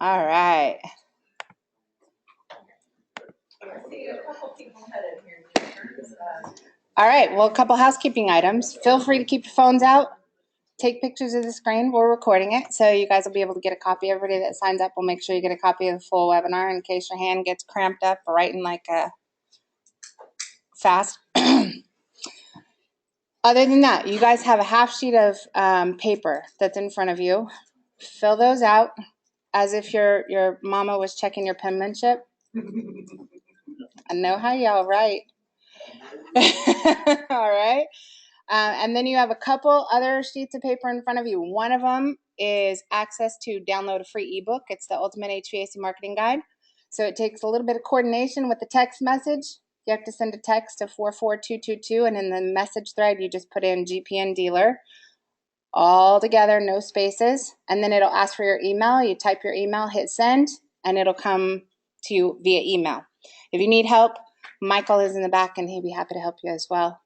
All right. All right, well, a couple housekeeping items. Feel free to keep your phones out. Take pictures of the screen. We're recording it, so you guys will be able to get a copy. Everybody that signs up will make sure you get a copy of the full webinar in case your hand gets cramped up writing like a fast. Other than that, you guys have a half sheet of paper that's in front of you. Fill those out as if your mama was checking your penmanship. I know how y'all write. All right. And then you have a couple other sheets of paper in front of you. One of them is access to download a free ebook. It's the Ultimate HVAC Marketing Guide. So it takes a little bit of coordination with the text message. You have to send a text to 44222, and in the message thread, you just put in GPN dealer, all together, no spaces. And then it'll ask for your email. You type your email, hit send, and it'll come to you via email. If you need help, Michael is in the back, and he'd be happy to help you as well.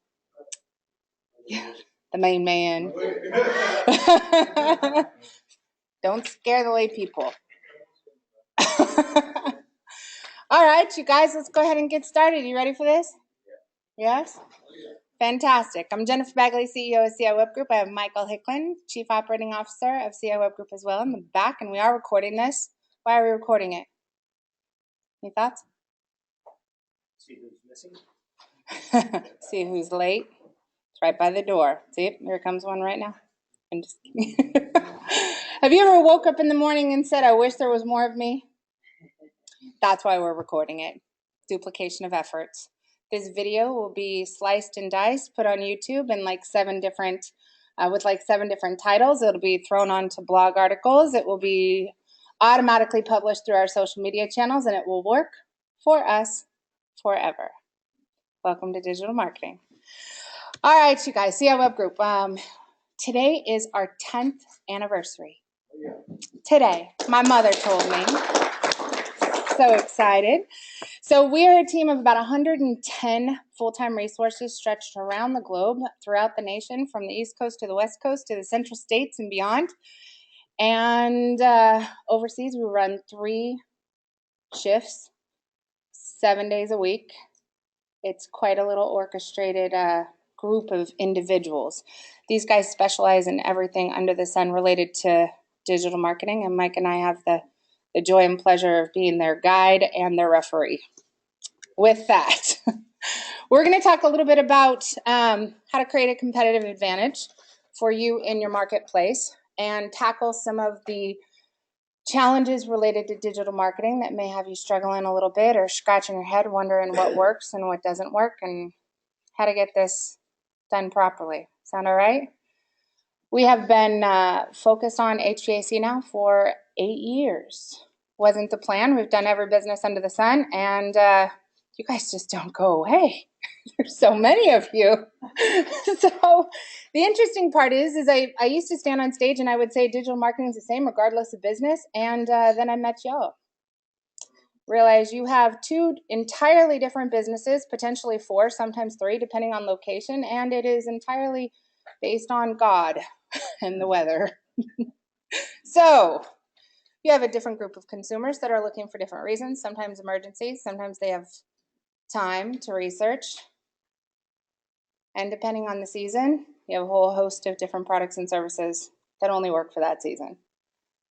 Yeah, the main man. Don't scare the lay people. All right, you guys, let's go ahead and get started. You ready for this? Yes? Fantastic. I'm Jennifer Bagley, CEO of CI Web Group. I have Michael Hicklin, Chief Operating Officer of CI Web Group as well in the back, and we are recording this. Why are we recording it? Any thoughts? See who's missing. See who's late. It's right by the door. See, here comes one right now. I'm just Have you ever woke up in the morning and said, I wish there was more of me? That's why we're recording it. Duplication of efforts. This video will be sliced and diced, put on YouTube in like 7 different, with like 7 different titles. It'll be thrown onto blog articles. It will be automatically published through our social media channels, and it will work for us forever. Welcome to digital marketing. All right, you guys, CI Web Group. Today is our 10th anniversary. Today, my mother told me. So excited. So we are a team of about 110 full-time resources stretched around the globe, throughout the nation, from the East Coast to the West Coast to the Central States and beyond. And overseas, we run 3 shifts, 7 days a week. It's quite a little orchestrated group of individuals. These guys specialize in everything under the sun related to digital marketing, and Mike and I have the joy and pleasure of being their guide and their referee. With that, we're going to talk a little bit about how to create a competitive advantage for you in your marketplace and tackle some of the challenges related to digital marketing that may have you struggling a little bit or scratching your head wondering what works and what doesn't work and how to get this done properly. Sound all right? We have been focused on HVAC now for 8 years. Wasn't the plan. We've done every business under the sun, and you guys just don't go away. There's so many of you. So the interesting part is I used to stand on stage and I would say digital marketing is the same regardless of business, and then I met y'all. Realize you have 2 entirely different businesses, potentially 4, sometimes 3, depending on location, and it is entirely based on God and the weather. So you have a different group of consumers that are looking for different reasons, sometimes emergencies, sometimes they have time to research. And depending on the season, you have a whole host of different products and services that only work for that season.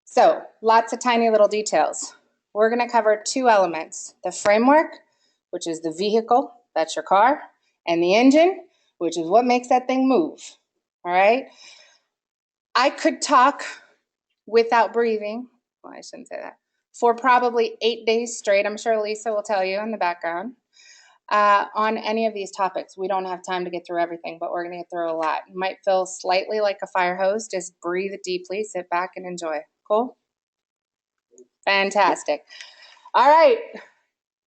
So lots of tiny little details. We're going to cover 2 elements: the framework, which is the vehicle, that's your car, and the engine, which is what makes that thing move. All right? I could talk without breathing, well, I shouldn't say that, for probably 8 days straight. I'm sure Lisa will tell you in the background on any of these topics. We don't have time to get through everything, but we're going to get through a lot. You might feel slightly like a fire hose. Just breathe deeply, sit back, and enjoy. Cool? Fantastic. All right.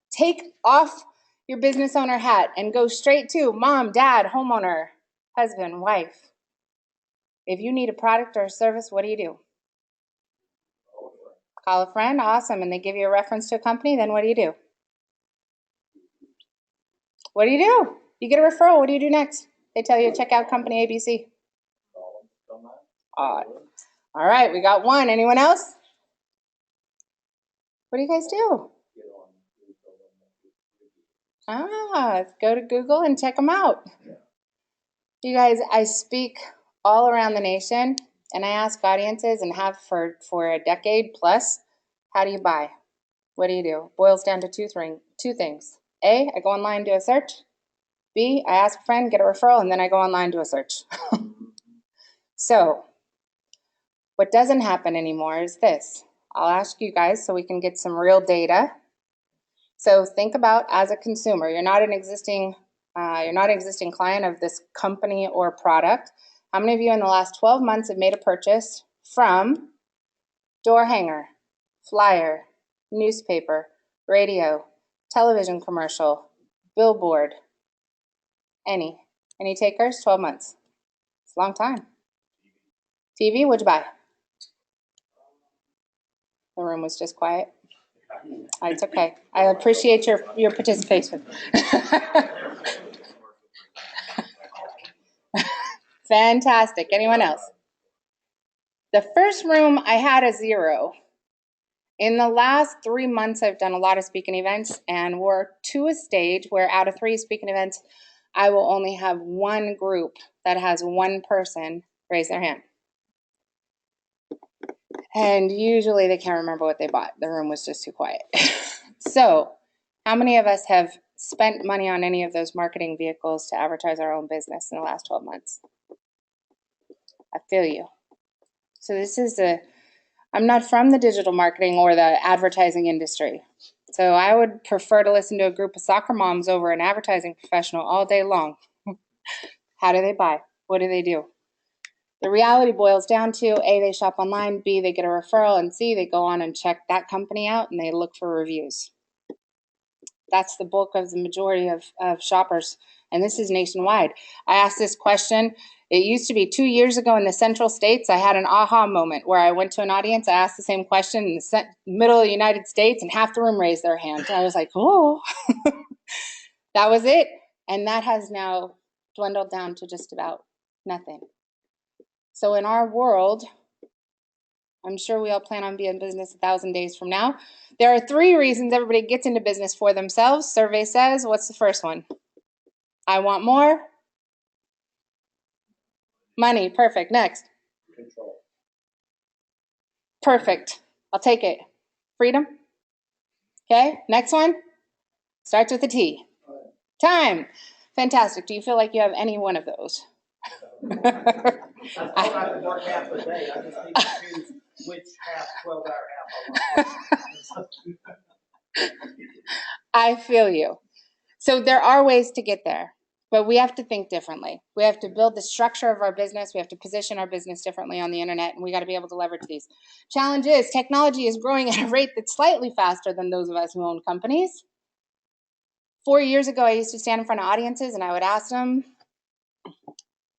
Take off your business owner hat and go straight to mom, dad, homeowner, husband, wife. If you need a product or a service, what do? Call a friend. Awesome. And they give you a reference to a company, then what do? What do? You get a referral. What do you do next? They tell you to check out company ABC. All right, we got 1. Anyone else? What do you guys do? Go to Google and check them out. You guys, I speak all around the nation, and I ask audiences, and have for a decade plus, how do you buy? What do you do? It boils down to two things. A, I go online, do a search. B, I ask a friend, get a referral, and then I go online, do a search. So, what doesn't happen anymore is this. I'll ask you guys so we can get some real data. So think about, as a consumer, you're not an existing client of this company or product. How many of you in the last 12 months have made a purchase from door hanger, flyer, newspaper, radio, television commercial, billboard? Any takers? 12 months. It's a long time. TV, what'd you buy? The room was just quiet. It's okay. I appreciate your participation. Fantastic. Anyone else? The first room, I had a 0. In the last 3 months, I've done a lot of speaking events, and we're to a stage where out of 3 speaking events, I will only have one group that has one person raise their hand. And usually they can't remember what they bought. The room was just too quiet. So, how many of us have spent money on any of those marketing vehicles to advertise our own business in the last 12 months? I feel you. So I'm not from the digital marketing or the advertising industry. So I would prefer to listen to a group of soccer moms over an advertising professional all day long. How do they buy? What do they do? The reality boils down to A, they shop online, B, they get a referral, and C, they go on and check that company out and they look for reviews. That's the bulk of the majority of shoppers, and this is nationwide. I asked this question. It used to be 2 years ago in the central states. I had an aha moment where I went to an audience. I asked the same question in the middle of the United States, and half the room raised their hand. I was like, oh, that was it. And that has now dwindled down to just about nothing. So in our world, I'm sure we all plan on being in business 1,000 days from now. There are 3 reasons everybody gets into business for themselves. Survey says, what's the first one? I want more. Money. Perfect. Next. Control. Perfect. I'll take it. Freedom. Okay. Next one. Starts with a T. Time. Fantastic. Do you feel like you have any one of those? I thought I could work half a day. I just need to choose which 12-hour half I want. I feel you. So there are ways to get there, but we have to think differently. We have to build the structure of our business. We have to position our business differently on the internet, and we got to be able to leverage these. Challenge is technology is growing at a rate that's slightly faster than those of us who own companies. 4 years ago, I used to stand in front of audiences, and I would ask them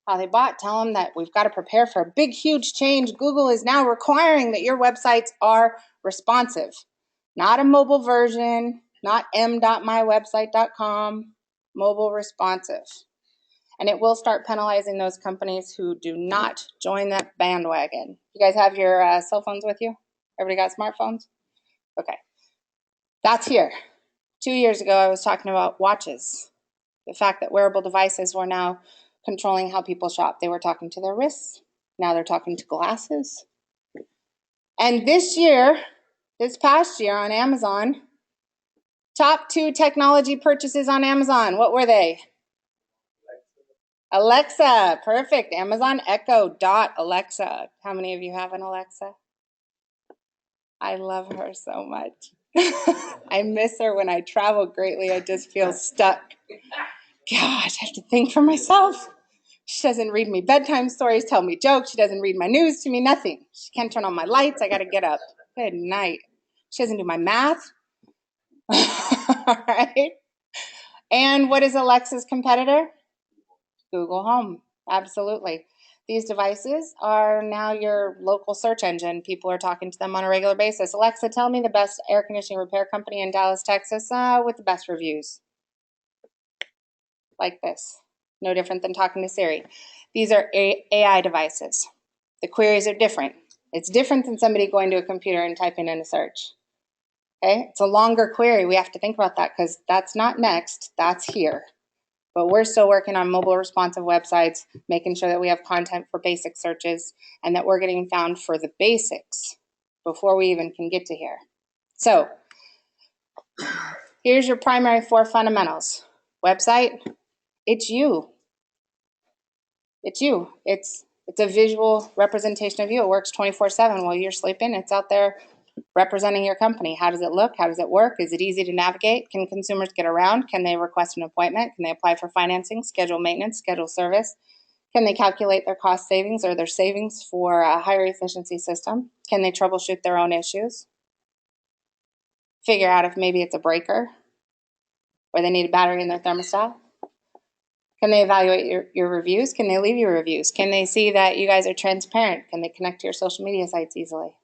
how they bought, tell them that we've got to prepare for a big, huge change. Google is now requiring that your websites are responsive, not a mobile version, not m.mywebsite.com, mobile responsive. And it will start penalizing those companies who do not join that bandwagon. You guys have your cell phones with you? Everybody got smartphones? Okay. That's here. 2 years ago, I was talking about watches. The fact that wearable devices were now controlling how people shop. They were talking to their wrists. Now they're talking to glasses. And this past year on Amazon, top 2 technology purchases on Amazon, what were they? Alexa, perfect. Amazon Echo Dot Alexa. How many of you have an Alexa? I love her so much. I miss her when I travel greatly. I just feel stuck. Gosh, I have to think for myself. She doesn't read me bedtime stories, tell me jokes. She doesn't read my news to me, nothing. She can't turn on my lights. I got to get up. Good night. She doesn't do my math. All right. And what is Alexa's competitor? Google Home. Absolutely. These devices are now your local search engine. People are talking to them on a regular basis. Alexa, tell me the best air conditioning repair company in Dallas, Texas, with the best reviews. Like this. No different than talking to Siri. These are AI devices. The queries are different. It's different than somebody going to a computer and typing in a search. Okay, it's a longer query. We have to think about that because that's not next, that's here. But we're still working on mobile responsive websites, making sure that we have content for basic searches and that we're getting found for the basics before we even can get to here. So here's your primary 4 fundamentals. Website, it's you. It's you. It's a visual representation of you. It works 24/7 while you're sleeping. It's out there representing your company. How does it look? How does it work? Is it easy to navigate? Can consumers get around? Can they request an appointment? Can they apply for financing, schedule maintenance, schedule service? Can they calculate their cost savings or their savings for a higher efficiency system? Can they troubleshoot their own issues? Figure out if maybe it's a breaker or they need a battery in their thermostat? Can they evaluate your reviews? Can they leave you reviews? Can they see that you guys are transparent? Can they connect to your social media sites easily?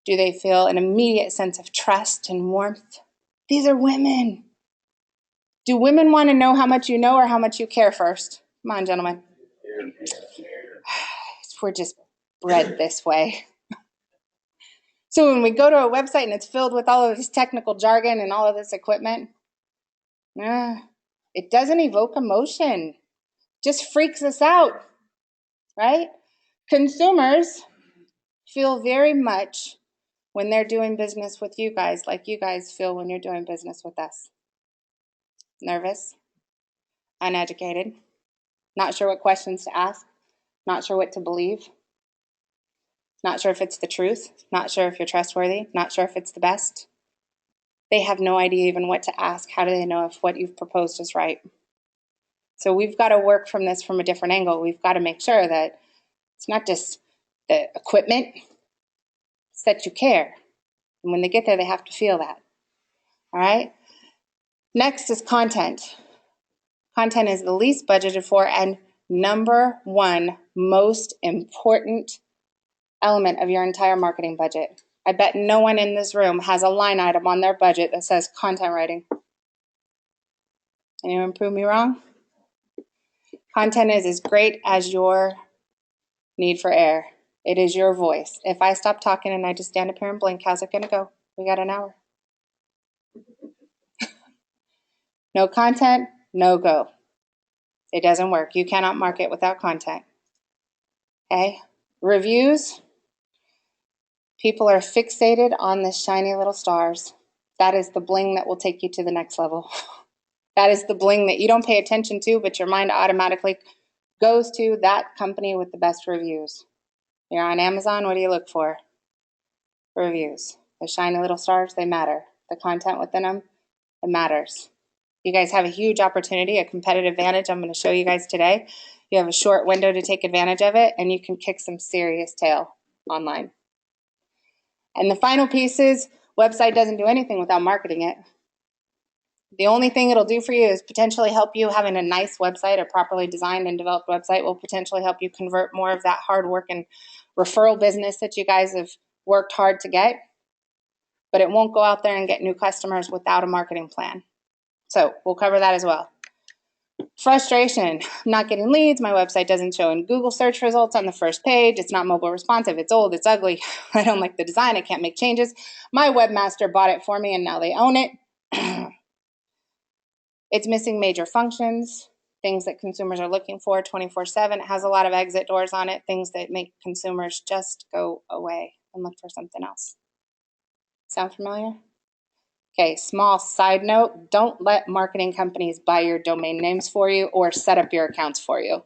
Do they feel an immediate sense of trust and warmth? These are women. Do women want to know how much you know or how much you care first? Come on, gentlemen. We're just bred this way. So when we go to a website and it's filled with all of this technical jargon and all of this equipment, it doesn't evoke emotion. Just freaks us out, right? Consumers feel very much when they're doing business with you guys like you guys feel when you're doing business with us. Nervous, uneducated, not sure what questions to ask, not sure what to believe, not sure if it's the truth, not sure if you're trustworthy, not sure if it's the best. They have no idea even what to ask. How do they know if what you've proposed is right? So we've got to work from this from a different angle. We've got to make sure that it's not just the equipment, it's that you care. And when they get there, they have to feel that. All right? Next is content. Content is the least budgeted for and number one most important element of your entire marketing budget. I bet no one in this room has a line item on their budget that says content writing. Anyone prove me wrong? Content is as great as your need for air. It is your voice. If I stop talking and I just stand up here and blink, how's it going to go? We got an hour. No content, no go. It doesn't work. You cannot market without content. Okay? Reviews. People are fixated on the shiny little stars. That is the bling that will take you to the next level. That is the bling that you don't pay attention to, but your mind automatically goes to that company with the best reviews. You're on Amazon, what do you look for? Reviews. The shiny little stars, they matter. The content within them, it matters. You guys have a huge opportunity, a competitive advantage I'm going to show you guys today. You have a short window to take advantage of it, and you can kick some serious tail online. And the final piece is, website doesn't do anything without marketing it. The only thing it'll do for you is potentially help you. Having a nice website, a properly designed and developed website will potentially help you convert more of that hard work and referral business that you guys have worked hard to get. But it won't go out there and get new customers without a marketing plan. So we'll cover that as well. Frustration. I'm not getting leads. My website doesn't show in Google search results on the first page. It's not mobile responsive. It's old. It's ugly. I don't like the design. I can't make changes. My webmaster bought it for me and now they own it. It's missing major functions, things that consumers are looking for 24/7. It has a lot of exit doors on it, things that make consumers just go away and look for something else. Sound familiar? Okay, small side note, don't let marketing companies buy your domain names for you or set up your accounts for you.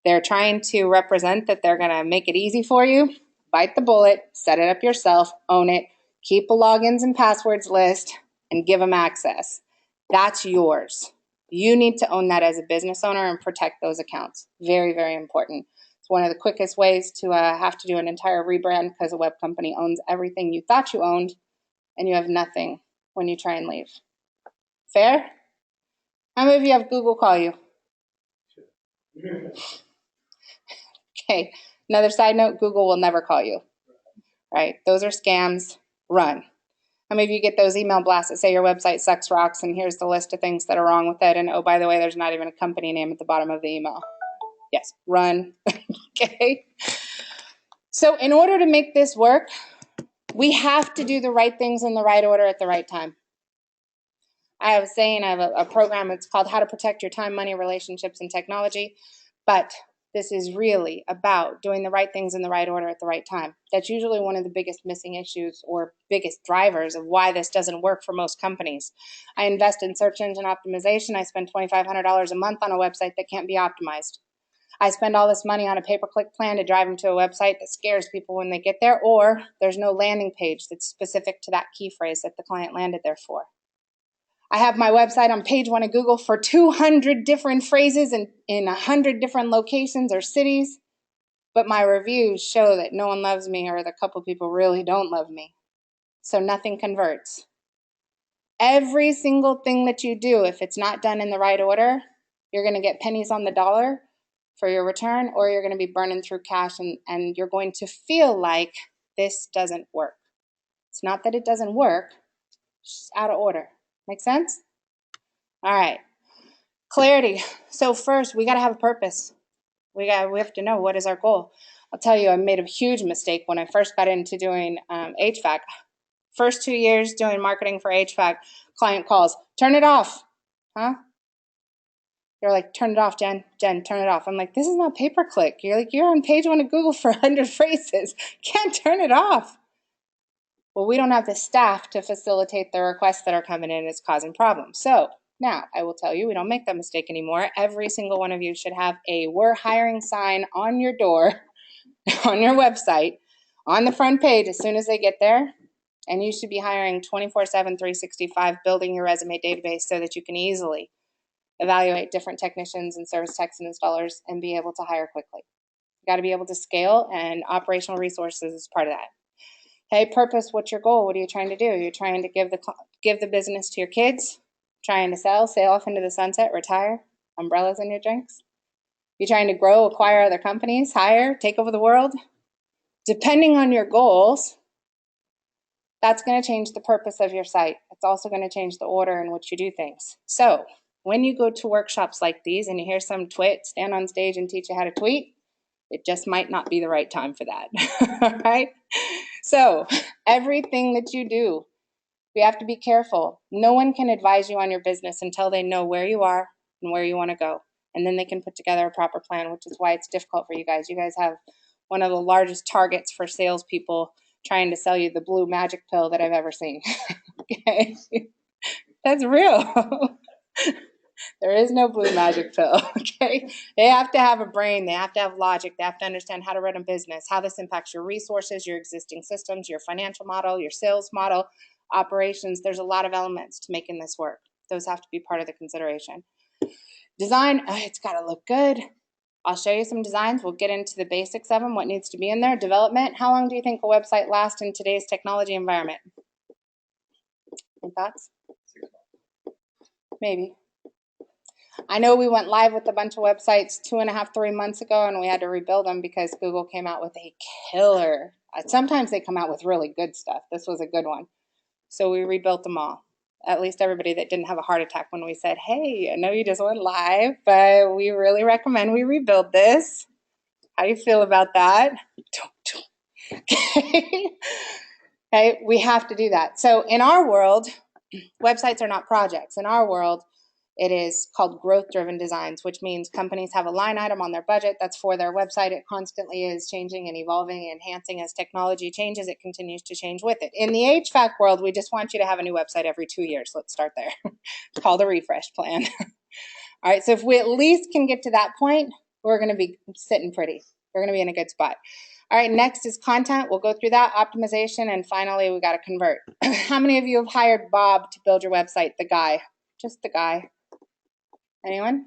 They're trying to represent that they're going to make it easy for you. Bite the bullet, set it up yourself, own it, keep a logins and passwords list, and give them access. That's yours. You need to own that as a business owner and protect those accounts. Very, very important. It's one of the quickest ways to have to do an entire rebrand because a web company owns everything you thought you owned and you have nothing when you try and leave. Fair? How many of you have Google call you? Okay, another side note, Google will never call you, right? Those are scams. Run. How many of you get those email blasts that say your website sucks rocks and here's the list of things that are wrong with it, and oh, by the way, there's not even a company name at the bottom of the email? Yes, run. Okay. So in order to make this work, We have to do the right things in the right order at the right time. I was saying I have a program, it's called How to Protect Your Time, Money, Relationships, and Technology, but this is really about doing the right things in the right order at the right time. That's usually one of the biggest missing issues or biggest drivers of why this doesn't work for most companies. I invest in search engine optimization. I spend $2,500 a month on a website that can't be optimized. I spend all this money on a pay-per-click plan to drive them to a website that scares people when they get there, or there's no landing page that's specific to that key phrase that the client landed there for. I have my website on page 1 of Google for 200 different phrases in 100 different locations or cities, but my reviews show that no one loves me or the couple people really don't love me. So nothing converts. Every single thing that you do, if it's not done in the right order, you're going to get pennies on the dollar for your return, or you're going to be burning through cash and you're going to feel like this doesn't work. It's not that it doesn't work, it's just out of order. Make sense? All right. Clarity. So first, we got to have a purpose. We have to know what is our goal. I'll tell you, I made a huge mistake when I first got into doing HVAC. First 2 years doing marketing for HVAC, client calls, turn it off. Huh? They're like, turn it off, Jen, turn it off. I'm like, this is not pay-per-click. You're like, you're on page 1 of Google for 100 phrases. Can't turn it off. Well, we don't have the staff to facilitate the requests that are coming in. It's causing problems. So now I will tell you, we don't make that mistake anymore. Every single one of you should have a we're hiring sign on your door, on your website, on the front page as soon as they get there. And you should be hiring 24/7, 365, building your resume database so that you can easily evaluate different technicians and service techs and installers and be able to hire quickly. You got to be able to scale, and operational resources is part of that. Hey, purpose, what's your goal? What are you trying to do? You're trying to give the business to your kids, trying to sail off into the sunset, retire, umbrellas in your drinks. You're trying to grow, acquire other companies, hire, take over the world. Depending on your goals, that's going to change the purpose of your site. It's also going to change the order in which you do things. So when you go to workshops like these and you hear some twit stand on stage and teach you how to tweet, it just might not be the right time for that. All right? So everything that you do, we have to be careful. No one can advise you on your business until they know where you are and where you want to go. And then they can put together a proper plan, which is why it's difficult for you guys. You guys have one of the largest targets for salespeople trying to sell you the blue magic pill that I've ever seen. Okay? That's real. There is no blue magic pill, okay? They have to have a brain. They have to have logic. They have to understand how to run a business, how this impacts your resources, your existing systems, your financial model, your sales model, operations. There's a lot of elements to making this work. Those have to be part of the consideration. Design, it's got to look good. I'll show you some designs. We'll get into the basics of them, what needs to be in there. Development, how long do you think a website lasts in today's technology environment? Any thoughts? Maybe. I know we went live with a bunch of websites 2.5, 3 months ago, and we had to rebuild them because Google came out with a killer. Sometimes they come out with really good stuff. This was a good one. So we rebuilt them all. At least everybody that didn't have a heart attack when we said, hey, I know you just went live, but we really recommend we rebuild this. How do you feel about that? Okay. Okay, we have to do that. So in our world, websites are not projects. In our world, it is called growth-driven designs, which means companies have a line item on their budget that's for their website. It constantly is changing and evolving and enhancing as technology changes. It continues to change with it. In the HVAC world, we just want you to have a new website every 2 years. Let's start there. It's called a refresh plan. All right, so if we at least can get to that point, we're going to be sitting pretty. We're going to be in a good spot. All right, next is content. We'll go through that, optimization, and finally, we got to convert. How many of you have hired Bob to build your website? The guy. Just the guy. Anyone?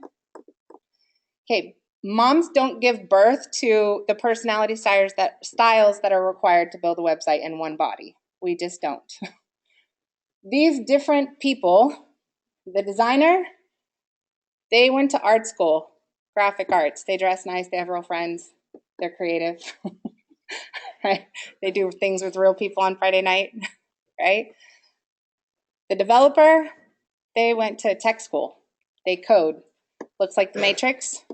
Okay, moms don't give birth to the personality styles that are required to build a website in one body. We just don't. These different people, the designer, they went to art school, graphic arts. They dress nice, they have real friends, they're creative, right? They do things with real people on Friday night, right? The developer, they went to tech school. They code. Looks like the Matrix.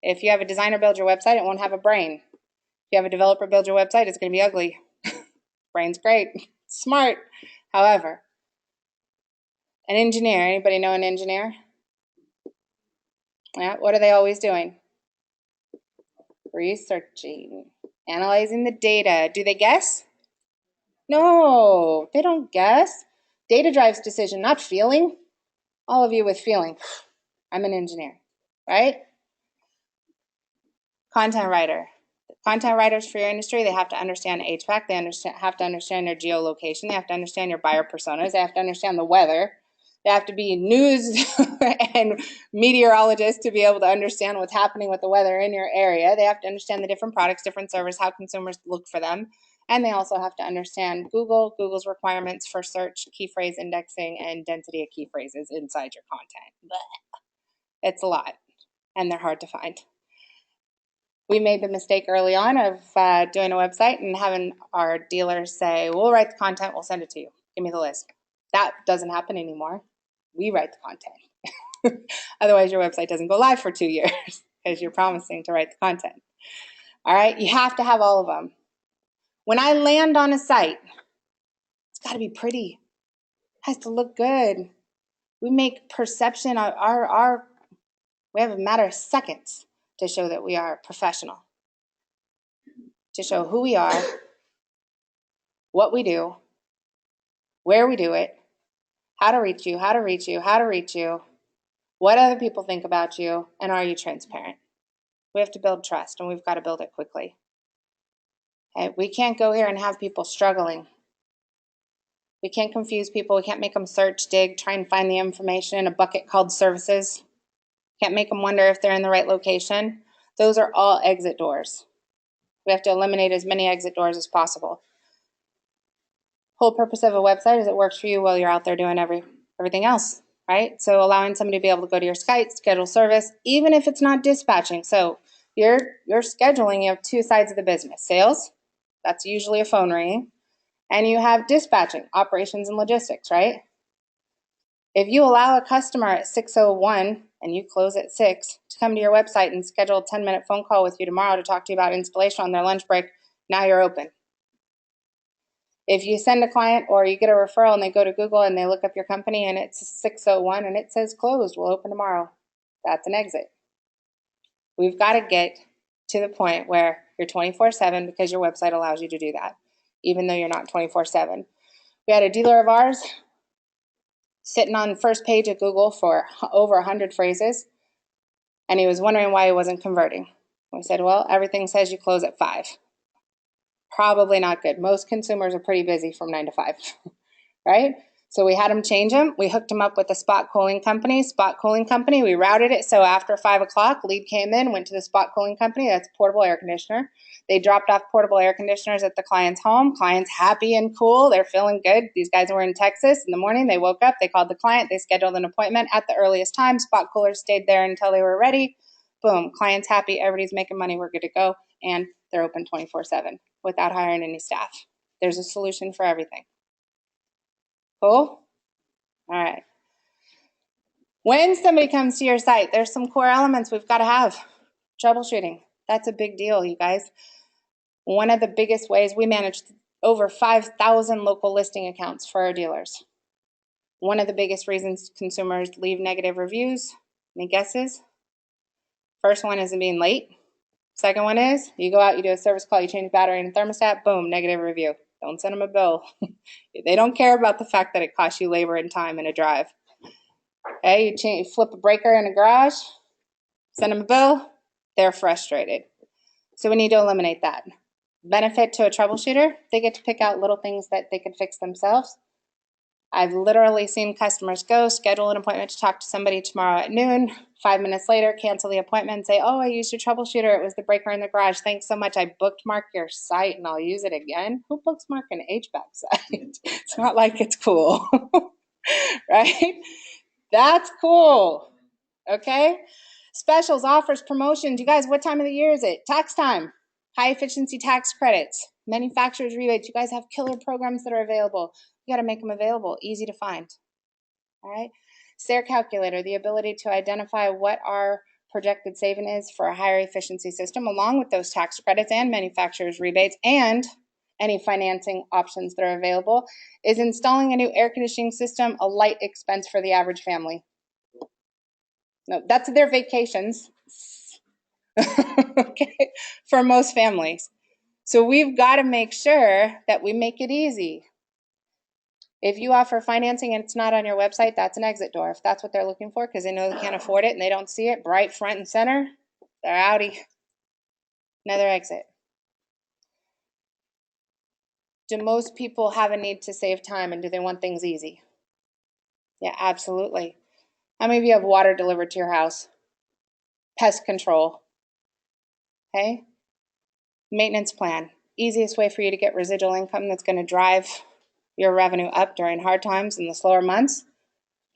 If you have a designer build your website, it won't have a brain. If you have a developer build your website, it's going to be ugly, brain's great, smart. However, an engineer, anybody know an engineer? Yeah, what are they always doing? Researching, analyzing the data. Do they guess? No, they don't guess. Data drives decision, not feeling. All of you with feeling. I'm an engineer, right? Content writer. Content writers for your industry, they have to understand HVAC, they have to understand your geolocation, they have to understand your buyer personas, they have to understand the weather, they have to be news and meteorologists to be able to understand what's happening with the weather in your area. They have to understand the different products, different servers, how consumers look for them. And they also have to understand Google's requirements for search, key phrase indexing, and density of key phrases inside your content. Blech. It's a lot, and they're hard to find. We made the mistake early on of doing a website and having our dealers say, we'll write the content, we'll send it to you. Give me the list. That doesn't happen anymore. We write the content. Otherwise, your website doesn't go live for 2 years because you're promising to write the content. All right, you have to have all of them. When I land on a site, it's got to be pretty. It has to look good. We make perception, we have a matter of seconds to show that we are professional, to show who we are, what we do, where we do it, how to reach you, what other people think about you, and are you transparent? We have to build trust, and we've got to build it quickly. Okay? We can't go here and have people struggling. We can't confuse people. We can't make them search, dig, try and find the information in a bucket called services. Can't make them wonder if they're in the right location. Those are all exit doors. We have to eliminate as many exit doors as possible. Whole purpose of a website is it works for you while you're out there doing everything else, right? So allowing somebody to be able to go to your site, schedule service, even if it's not dispatching. So you're scheduling, you have two sides of the business. Sales, that's usually a phone ringing, and you have dispatching, operations and logistics, right? If you allow a customer at 6:01 and you close at 6 to come to your website and schedule a 10-minute phone call with you tomorrow to talk to you about installation on their lunch break, now you're open. If you send a client or you get a referral and they go to Google and they look up your company and it's 6:01 and it says closed, we'll open tomorrow, that's an exit. We've got to get to the point where you're 24/7 because your website allows you to do that, even though you're not 24/7. We had a dealer of ours sitting on the first page of Google for over 100 phrases, and he was wondering why he wasn't converting. We said, well, everything says you close at 5. Probably not good. Most consumers are pretty busy from 9 to 5, right? So we had him change them. We hooked him up with a spot cooling company. We routed it so after 5 o'clock, lead came in, went to the spot cooling company. That's a portable air conditioner. They dropped off portable air conditioners at the client's home. Client's happy and cool. They're feeling good. These guys were in Texas. In the morning, they woke up. They called the client. They scheduled an appointment at the earliest time. Spot coolers stayed there until they were ready. Boom. Client's happy. Everybody's making money. We're good to go. And they're open 24/7 without hiring any staff. There's a solution for everything. Cool? All right. When somebody comes to your site, there's some core elements we've got to have. Troubleshooting. That's a big deal, you guys. One of the biggest ways, we manage over 5,000 local listing accounts for our dealers. One of the biggest reasons consumers leave negative reviews, any guesses? First one is being late. Second one is you go out, you do a service call, you change battery and thermostat, boom, negative review. Don't send them a bill. They don't care about the fact that it costs you labor and time in a drive. Okay, you flip a breaker in a garage, send them a bill, they're frustrated. So we need to eliminate that. Benefit to a troubleshooter, they get to pick out little things that they can fix themselves. I've literally seen customers go, schedule an appointment to talk to somebody tomorrow at noon, 5 minutes later, cancel the appointment and say, oh, I used your troubleshooter. It was the breaker in the garage. Thanks so much. I bookmark your site and I'll use it again. Who bookmark an HVAC site? It's not like it's cool, right? That's cool, okay? Specials, offers, promotions. You guys, what time of the year is it? Tax time. High efficiency tax credits. Manufacturer's rebates. You guys have killer programs that are available. You got to make them available, easy to find. All right. SARE calculator, the ability to identify what our projected saving is for a higher efficiency system, along with those tax credits and manufacturer's rebates, and any financing options that are available. Is installing a new air conditioning system a light expense for the average family? No, that's their vacations. Okay, for most families. So we've got to make sure that we make it easy. If you offer financing and it's not on your website, that's an exit door. If that's what they're looking for because they know they can't afford it and they don't see it bright front and center, they're outie. Another exit. Do most people have a need to save time and do they want things easy? Yeah, absolutely. How many of you have water delivered to your house? Pest control. Okay? Maintenance plan. Easiest way for you to get residual income that's going to drive your revenue up during hard times and the slower months.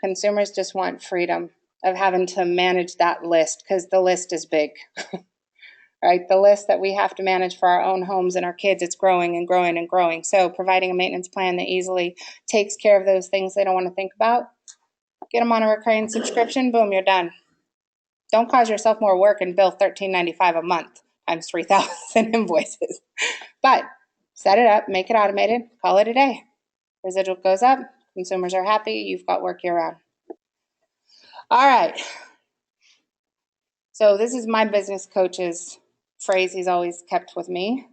Consumers just want freedom of having to manage that list because the list is big. Right? The list that we have to manage for our own homes and our kids, it's growing and growing and growing. So providing a maintenance plan that easily takes care of those things they don't want to think about, get them on a recurring subscription, boom, you're done. Don't cause yourself more work and bill $13.95 a month times 3,000 invoices. But set it up, make it automated, call it a day. Residual goes up, consumers are happy, you've got work year round. All right. So this is my business coach's phrase he's always kept with me.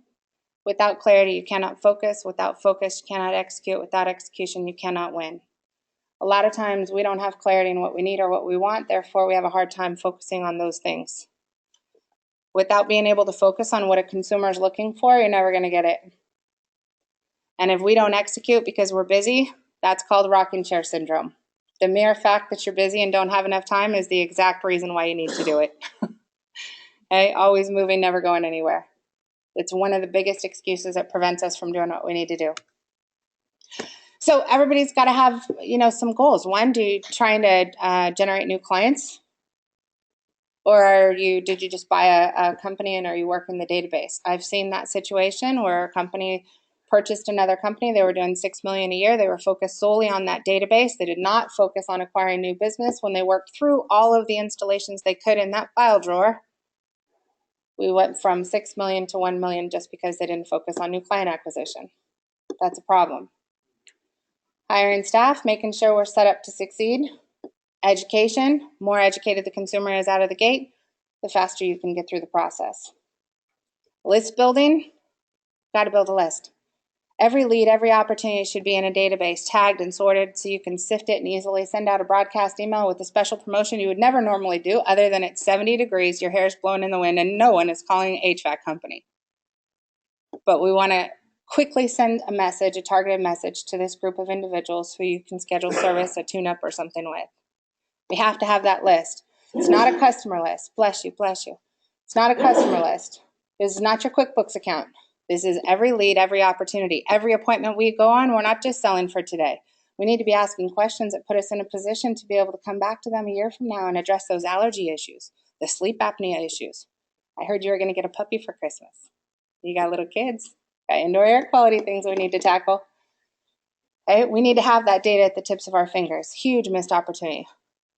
Without clarity, you cannot focus. Without focus, you cannot execute. Without execution, you cannot win. A lot of times we don't have clarity in what we need or what we want, therefore we have a hard time focusing on those things. Without being able to focus on what a consumer is looking for, you're never going to get it. And if we don't execute because we're busy, that's called rocking chair syndrome. The mere fact that you're busy and don't have enough time is the exact reason why you need to do it. Okay? Always moving, never going anywhere. It's one of the biggest excuses that prevents us from doing what we need to do. So everybody's got to have, some goals. One, do you trying to generate new clients? Or did you just buy a company and are you working the database? I've seen that situation where a company purchased another company. They were doing $6 million a year. They were focused solely on that database. They did not focus on acquiring new business. When they worked through all of the installations they could in that file drawer, we went from $6 million to $1 million just because they didn't focus on new client acquisition. That's a problem. Hiring staff, making sure we're set up to succeed. Education, more educated the consumer is out of the gate, the faster you can get through the process. List building, got to build a list. Every lead, every opportunity should be in a database, tagged and sorted so you can sift it and easily send out a broadcast email with a special promotion you would never normally do other than it's 70 degrees, your hair is blowing in the wind, and no one is calling an HVAC company. But we want to quickly send a message, a targeted message to this group of individuals who you can schedule service, a tune-up, or something with. We have to have that list. It's not a customer list. Bless you, bless you. It's not a customer list. This is not your QuickBooks account. This is every lead, every opportunity, every appointment we go on. We're not just selling for today. We need to be asking questions that put us in a position to be able to come back to them a year from now and address those allergy issues, the sleep apnea issues. I heard you were going to get a puppy for Christmas. You got little kids. Got indoor air quality things we need to tackle. Okay? We need to have that data at the tips of our fingers. Huge missed opportunity.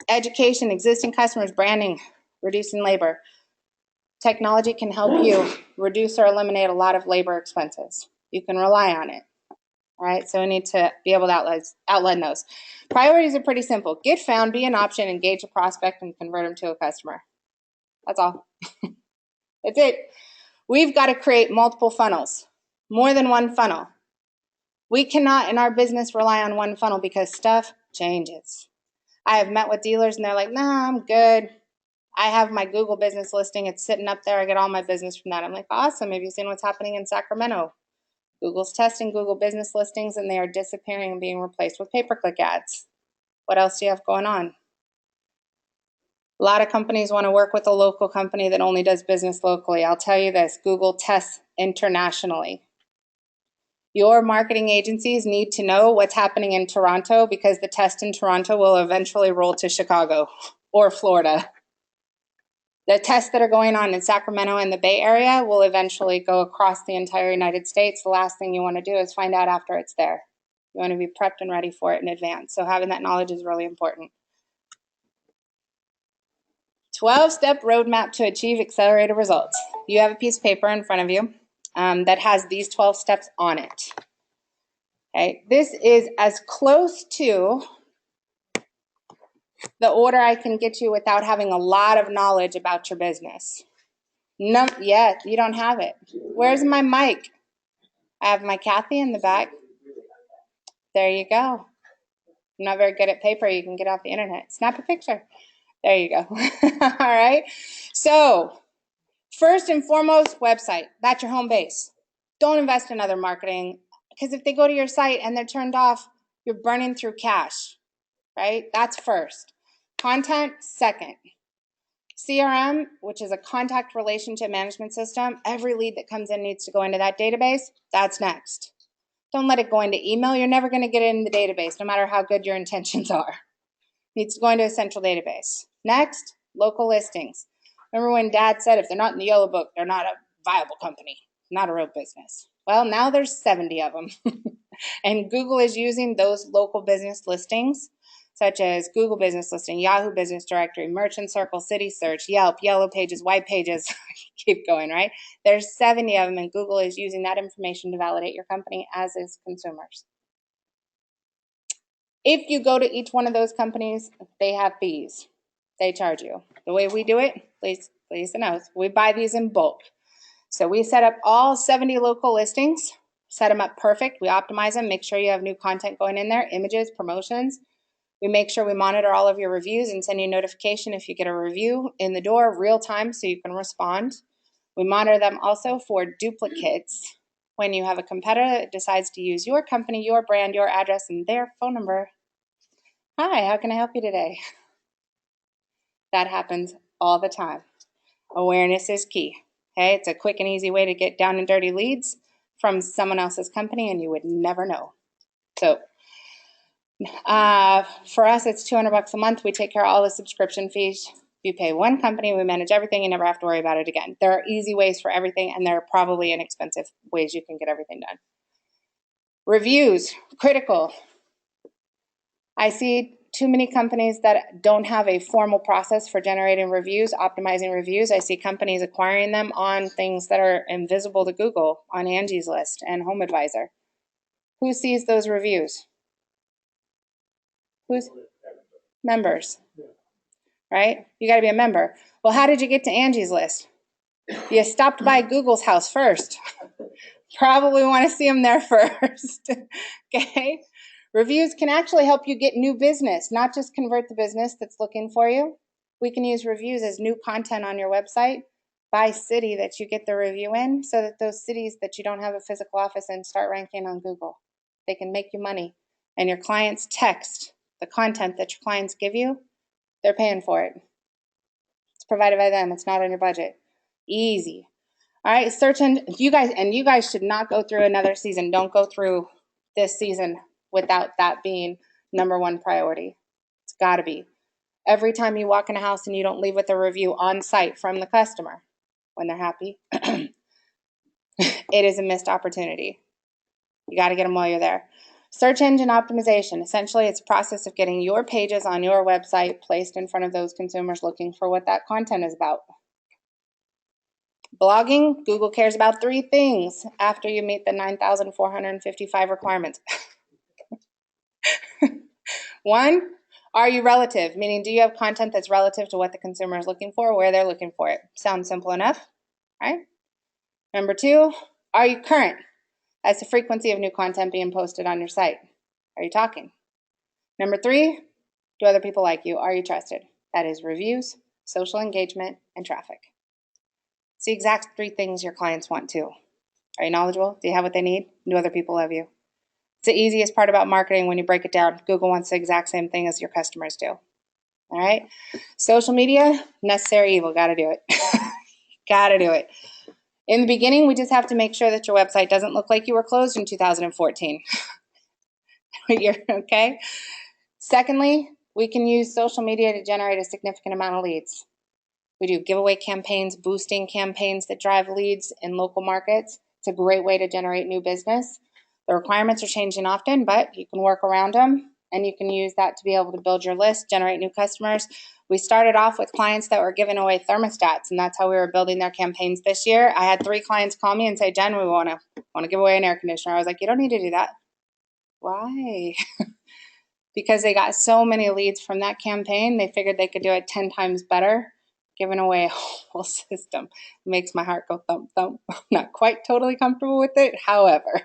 Education, existing customers, branding, reducing labor. Technology can help you reduce or eliminate a lot of labor expenses. You can rely on it. All right, so we need to be able to outline those. Priorities are pretty simple. Get found, be an option, engage a prospect, and convert them to a customer. That's all. That's it. We've got to create multiple funnels, more than one funnel. We cannot, in our business, rely on one funnel because stuff changes. I have met with dealers and they're like, nah, I'm good. I have my Google business listing. It's sitting up there. I get all my business from that. I'm like, awesome. Have you seen what's happening in Sacramento? Google's testing Google business listings and they are disappearing and being replaced with pay-per-click ads. What else do you have going on? A lot of companies want to work with a local company that only does business locally. I'll tell you this, Google tests internationally. Your marketing agencies need to know what's happening in Toronto because the test in Toronto will eventually roll to Chicago or Florida. The tests that are going on in Sacramento and the Bay Area will eventually go across the entire United States. The last thing you want to do is find out after it's there. You want to be prepped and ready for it in advance. So having that knowledge is really important. 12-step roadmap to achieve accelerated results. You have a piece of paper in front of you. that has these 12 steps on it. Okay, this is as close to the order I can get you without having a lot of knowledge about your business. No, yeah, you don't have it. Where's my mic? I have my Kathy in the back. There you go. I'm not very good at paper. You can get off the internet. Snap a picture. There you go. All right. So first and foremost, website. That's your home base. Don't invest in other marketing, because if they go to your site and they're turned off, you're burning through cash, right? That's first. Content, second. CRM, which is a contact relationship management system, every lead that comes in needs to go into that database. That's next. Don't let it go into email. You're never going to get it in the database, no matter how good your intentions are. It needs to go into a central database. Next, local listings. Remember when Dad said if they're not in the yellow book, they're not a viable company, not a real business. Well, now there's 70 of them. And Google is using those local business listings, such as Google Business Listing, Yahoo Business Directory, Merchant Circle, City Search, Yelp, Yellow Pages, White Pages. Keep going, right? There's 70 of them, and Google is using that information to validate your company, as is consumers. If you go to each one of those companies, they have fees. They charge you. The way we do it, please know, we buy these in bulk. So we set up all 70 local listings, set them up perfect. We optimize them, make sure you have new content going in there, images, promotions. We make sure we monitor all of your reviews and send you a notification if you get a review in the door real time so you can respond. We monitor them also for duplicates. When you have a competitor that decides to use your company, your brand, your address, and their phone number. Hi, how can I help you today? That happens all the time. Awareness is key. Okay, it's a quick and easy way to get down and dirty leads from someone else's company, and you would never know. So for us, it's $200 a month. We take care of all the subscription fees. You pay one company, we manage everything. You never have to worry about it again. There are easy ways for everything, and there are probably inexpensive ways you can get everything done. Reviews, critical. I see too many companies that don't have a formal process for generating reviews, optimizing reviews. I see companies acquiring them on things that are invisible to Google, on Angie's List and Home Advisor. Who sees those reviews? Who's members? Right? You got to be a member. Well, how did you get to Angie's List? You stopped by Google's house first. Probably want to see them there first. Okay? Reviews can actually help you get new business, not just convert the business that's looking for you. We can use reviews as new content on your website by city that you get the review in, so that those cities that you don't have a physical office in start ranking on Google. They can make you money. And your clients text the content that your clients give you, they're paying for it. It's provided by them. It's not on your budget. Easy. All right, search engine. You guys should not go through another season. Don't go through this season without that being number one priority. It's got to be. Every time you walk in a house and you don't leave with a review on site from the customer when they're happy, it is a missed opportunity. You got to get them while you're there. Search engine optimization. Essentially, it's a process of getting your pages on your website placed in front of those consumers looking for what that content is about. Blogging, Google cares about 3 things after you meet the 9,455 requirements. 1, are you relative? Meaning, do you have content that's relative to what the consumer is looking for, where they're looking for it? Sounds simple enough, right? Number 2, are you current? That's the frequency of new content being posted on your site. Are you talking? Number 3, do other people like you? Are you trusted? That is reviews, social engagement, and traffic. It's the exact 3 things your clients want too. Are you knowledgeable? Do you have what they need? Do other people love you? It's the easiest part about marketing when you break it down. Google wants the exact same thing as your customers do. All right? Social media, necessary evil. Got to do it. Got to do it. In the beginning, we just have to make sure that your website doesn't look like you were closed in 2014. You're okay? Secondly, we can use social media to generate a significant amount of leads. We do giveaway campaigns, boosting campaigns that drive leads in local markets. It's a great way to generate new business. The requirements are changing often, but you can work around them, and you can use that to be able to build your list, generate new customers. We started off with clients that were giving away thermostats, and that's how we were building their campaigns this year. I had 3 clients call me and say, Jen, we want to give away an air conditioner. I was like, you don't need to do that. Why? Because they got so many leads from that campaign, they figured they could do it 10 times better, giving away a whole system. It makes my heart go thump, thump. I'm not quite totally comfortable with it. However,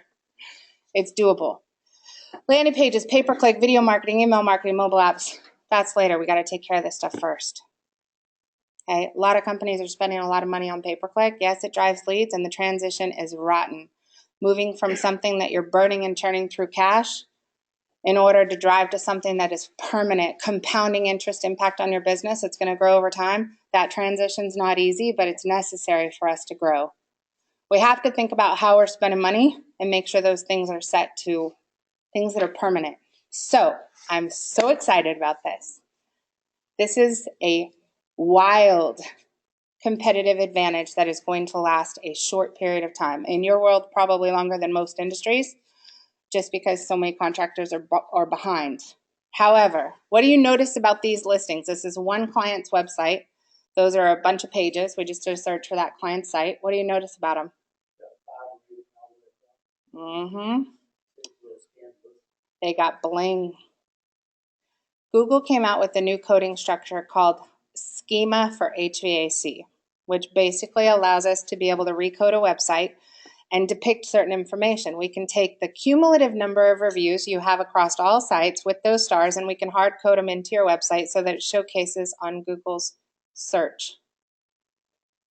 it's doable. Landing pages, pay-per-click, video marketing, email marketing, mobile apps. That's later. We got to take care of this stuff first. Okay? A lot of companies are spending a lot of money on pay-per-click. Yes, it drives leads, and the transition is rotten. Moving from something that you're burning and churning through cash in order to drive to something that is permanent, compounding interest impact on your business, it's going to grow over time. That transition's not easy, but it's necessary for us to grow. We have to think about how we're spending money and make sure those things are set to things that are permanent. So I'm so excited about this. This is a wild competitive advantage that is going to last a short period of time. In your world, probably longer than most industries, just because so many contractors are behind. However, what do you notice about these listings? This is one client's website. Those are a bunch of pages. We just did a search for that client's site. What do you notice about them? They got bling. Google came out with a new coding structure called Schema for HVAC, which basically allows us to be able to recode a website and depict certain information. We can take the cumulative number of reviews you have across all sites with those stars, and we can hard code them into your website so that it showcases on Google's search.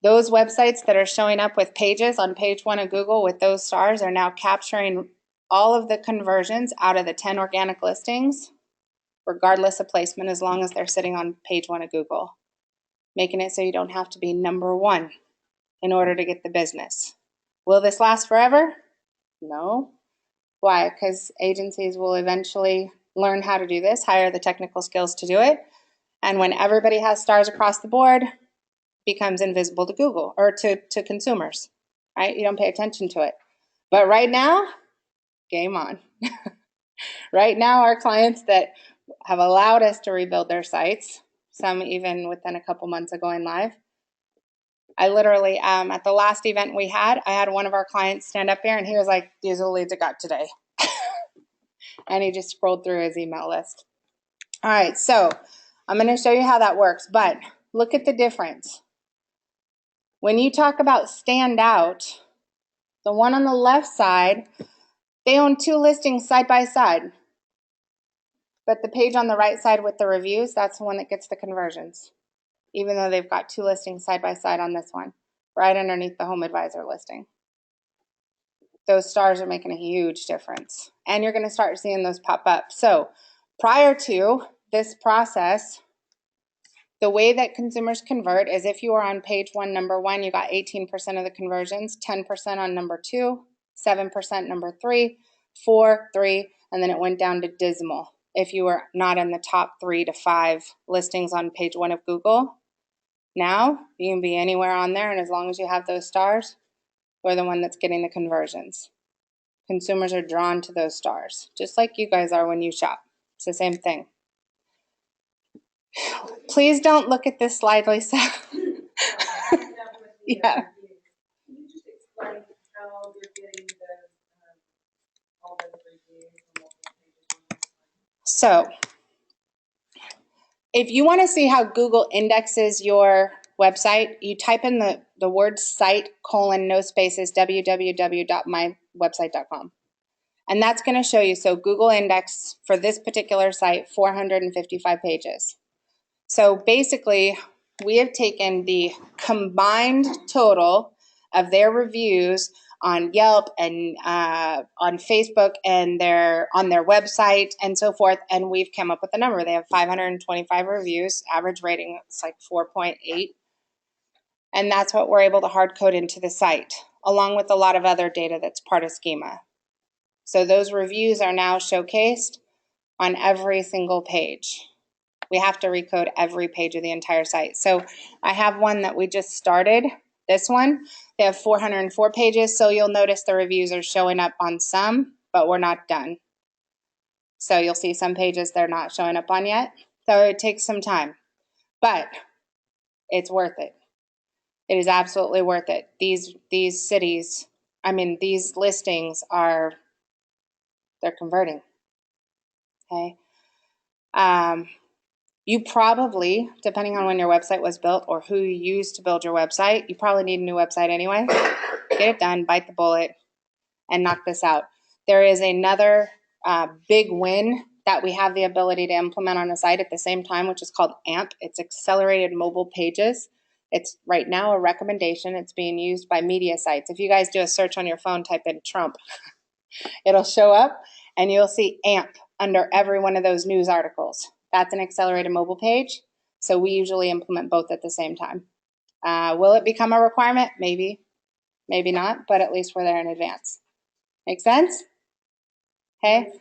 Those websites that are showing up with pages on page 1 of Google with those stars are now capturing all of the conversions out of the 10 organic listings, regardless of placement, as long as they're sitting on page 1 of Google, making it so you don't have to be number 1 in order to get the business. Will this last forever? No. Why? Because agencies will eventually learn how to do this, hire the technical skills to do it, and when everybody has stars across the board, it becomes invisible to Google or to consumers, right? You don't pay attention to it. But right now, game on. Right now, our clients that have allowed us to rebuild their sites, some even within a couple months of going live, I literally, at the last event we had, I had one of our clients stand up here and he was like, these are the leads I got today. And he just scrolled through his email list. All right, so I'm going to show you how that works, but look at the difference. When you talk about stand out, the one on the left side, they own 2 listings side by side. But the page on the right side with the reviews, that's the one that gets the conversions, even though they've got 2 listings side by side on this one, right underneath the Home Advisor listing. Those stars are making a huge difference. And you're going to start seeing those pop up. So prior to this process, the way that consumers convert is if you are on page 1, number 1, you got 18% of the conversions, 10% on number 2, 7% number 3, 4, 3, and then it went down to dismal if you were not in the top 3 to 5 listings on page 1 of Google. Now, you can be anywhere on there, and as long as you have those stars, we're the one that's getting the conversions. Consumers are drawn to those stars, just like you guys are when you shop. It's the same thing. Please don't look at this slide, Lisa. Yeah. Can you just explain how you're getting all those reviews and multiple pages? So, if you want to see how Google indexes your website, you type in the word site, no spaces, www.mywebsite.com. And that's going to show you, so Google indexed for this particular site 455 pages. So basically, we have taken the combined total of their reviews on Yelp and on Facebook and on their website and so forth, and we've come up with a number. They have 525 reviews, average rating it's like 4.8, and that's what we're able to hard code into the site, along with a lot of other data that's part of Schema. So those reviews are now showcased on every single page. We have to recode every page of the entire site. So I have one that we just started, this one. They have 404 pages, so you'll notice the reviews are showing up on some, but we're not done. So you'll see some pages they're not showing up on yet, so it takes some time. but it's worth it. It is absolutely worth it. These cities, I mean, these listings are, they're converting. Okay. You probably, depending on when your website was built or who you used to build your website, you probably need a new website anyway. Get it done, bite the bullet, and knock this out. There is another big win that we have the ability to implement on a site at the same time, which is called AMP. It's Accelerated Mobile Pages. It's right now a recommendation. It's being used by media sites. If you guys do a search on your phone, type in Trump, it'll show up and you'll see AMP under every one of those news articles. That's an accelerated mobile page. So we usually implement both at the same time. Will it become a requirement? Maybe, maybe not, but at least we're there in advance. Make sense? Okay.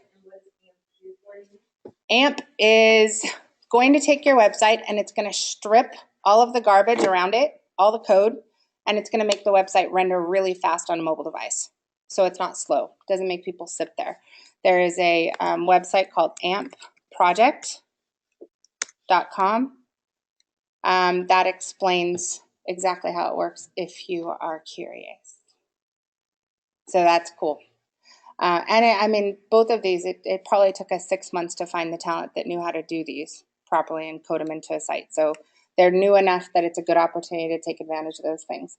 AMP is going to take your website and it's going to strip all of the garbage around it, all the code, and it's going to make the website render really fast on a mobile device. So it's not slow. It doesn't make people sit there. There is a website called ampproject.com that explains exactly how it works if you are curious. So that's cool. I mean, both of these, it probably took us 6 months to find the talent that knew how to do these properly and code them into a site. So they're new enough that it's a good opportunity to take advantage of those things.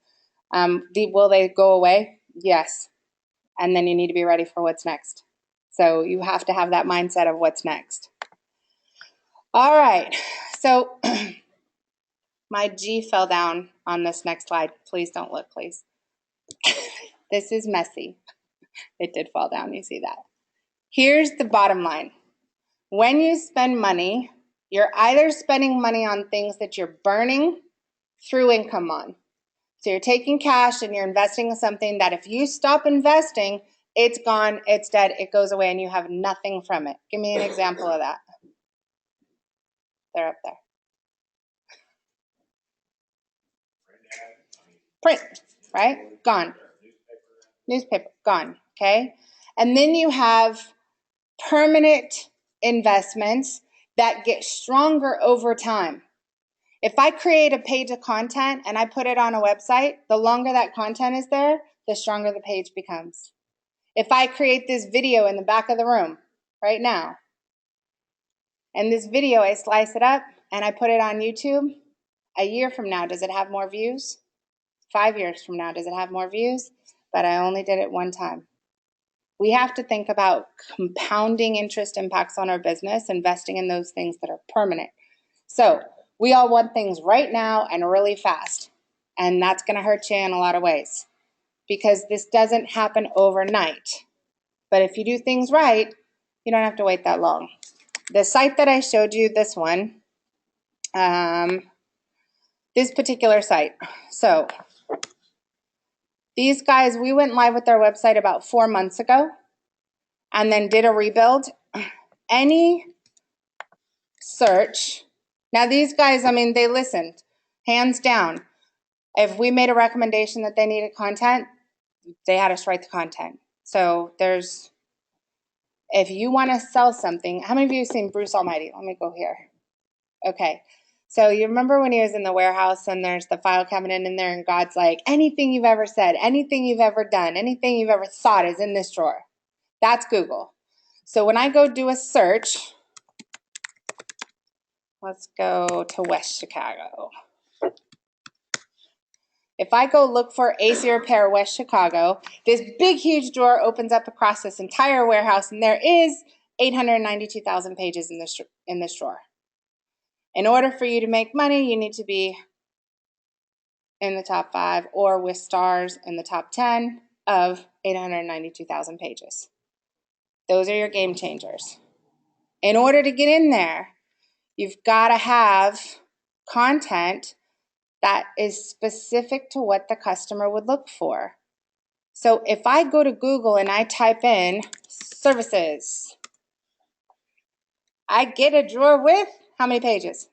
Will they go away? Yes. And then you need to be ready for what's next. So you have to have that mindset of what's next. All right. So my G fell down on this next slide. Please don't look, please. This is messy. It did fall down. You see that. Here's the bottom line. When you spend money, you're either spending money on things that you're burning through income on. So you're taking cash and you're investing in something that if you stop investing, it's gone, it's dead, it goes away, and you have nothing from it. Give me an example of that. They're up there. Print, right? Gone. Newspaper, gone, okay? And then you have permanent investments that get stronger over time. If I create a page of content and I put it on a website, the longer that content is there, the stronger the page becomes. If I create this video in the back of the room right now, and this video, I slice it up and I put it on YouTube, a year from now, does it have more views? 5 years from now, does it have more views? But I only did it one time. We have to think about compounding interest impacts on our business, investing in those things that are permanent. So we all want things right now and really fast. And that's going to hurt you in a lot of ways because this doesn't happen overnight. But if you do things right, you don't have to wait that long. The site that I showed you, this one, this particular site. So these guys, we went live with their website about 4 months ago and then did a rebuild. Any search. Now these guys, I mean, they listened, hands down. If we made a recommendation that they needed content, they had us write the content. So if you want to sell something, how many of you have seen Bruce Almighty? Let me go here. Okay. So you remember when he was in the warehouse and there's the file cabinet in there and God's like, anything you've ever said, anything you've ever done, anything you've ever thought is in this drawer. That's Google. So when I go do a search, let's go to West Chicago. If I go look for AC Repair West Chicago, this big, huge drawer opens up across this entire warehouse, and there is 892,000 pages in this drawer. In order for you to make money, you need to be in the top 5 or with stars in the top 10 of 892,000 pages. Those are your game changers. In order to get in there, you've got to have content that is specific to what the customer would look for. So if I go to Google and I type in services, I get a drawer with how many pages?